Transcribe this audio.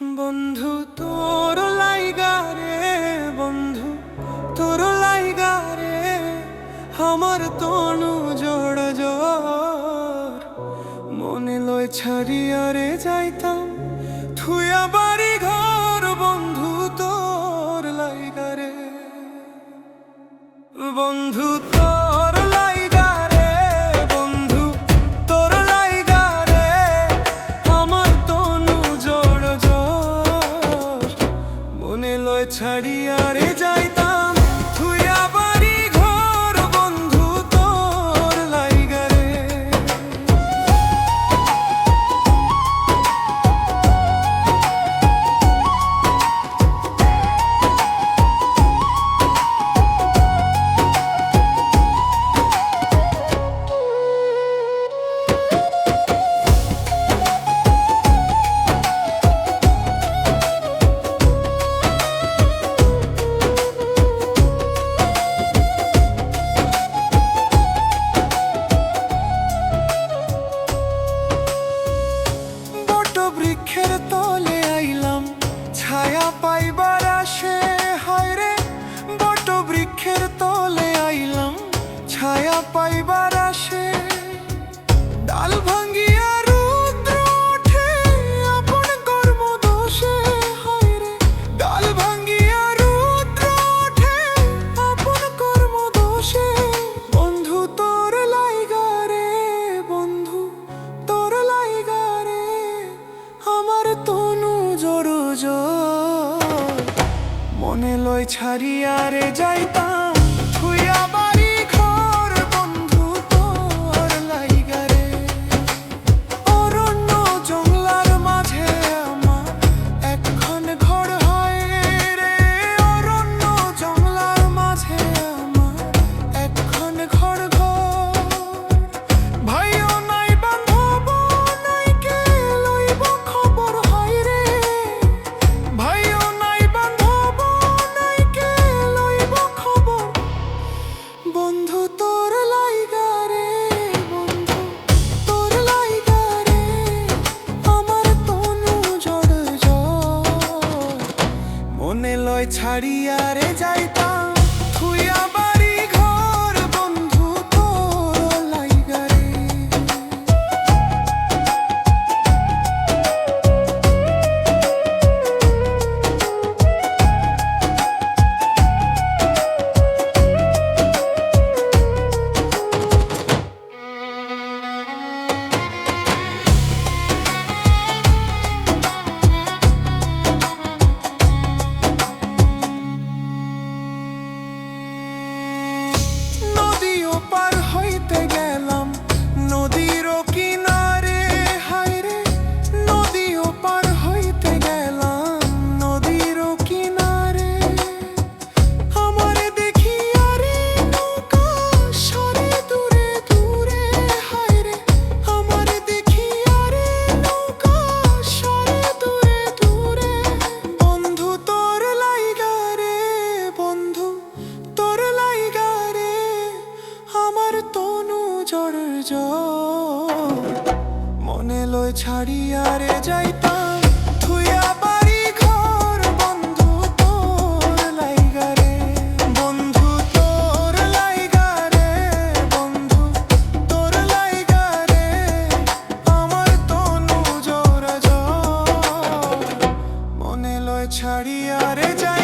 বন্ধু তোর লাইগা রে, বন্ধু তোর লাইগা রে, আমার তনু জোড় জোর মনে লয় ছাড়িয়া রে যাইতাম থুয়া বাড়ি ঘর। বন্ধু তোর লাইগা রে, বন্ধু তোর লাইগা রে, বন্ধু তোর লাইগা রে, আমার তনু জোড় জোর মনে লয় ছাড়িয়া রে যাইতাম থুয়া বাড়ি ঘর। বন্ধু তোর লাইগা রে। বৃক্ষের তলে আইলাম ছায়া পাইবার আসে, হায় রে বট বৃক্ষের তলে আইলাম ছায়া পাইবার আসে। ডাল ভাঙ্গিয়া রুদ্র ওঠে আপন কর্ম দোষে, হায় রে ডাল ভাঙ্গিয়া রুদ্র ওঠে আপন কর্ম দোষে। বন্ধু তোর লাইগা রে, বন্ধু তোর লাইগা রে, আমার তনু জোড় জোর মনে লয় ছাড়িয়া রে যাইতাম থুইয়া বাড়ি ঘর। বন্ধু তোর লাইগা রে। অরণ্য জংলার মাঝে আমার একখান ঘর হয় রে, অরণ্য জংলার মাঝে আমার একখান ঘর ঘর। ভাইও নাই বান্ধব নাই কে লইব খবর, হয় রে ভাইও নাই বান্ধব নাই কে লইব খবর। বন্ধু তোর লাইগা রে, বন্ধু তোর লাইগা রে, আমার তনু জোড় জোর মনে লয় ছাড়িয়া রে যাইতাম থুইয়া বাড়ি ঘর। বন্ধু তোর লাইগা রে। নদীও পার হইতে গেলাম নদীরও কিনারে, হায় রে নদীও পার হইতে গেলাম নদীরও কিনারে। আমারে দেখিয়া রে নৌকা সরে দূরে দূরে, হায় রে আমারে দেখিয়া রে নৌকা সরে দূরে দূরে। বন্ধু তোর লাইগা রে, বন্ধু তোর লাইগা রে, আমার তনু জোড় জোর মনে লয় ছাড়িয়া রে যাইতাম থুইয়া বাড়ি ঘর। বন্ধু তোর লাইগা রে, বন্ধু তোর লাইগা রে, বন্ধু তোর লাইগা রে, আমার তনু জোড় জোর মনে লয় ছাড়িয়া রে যাই।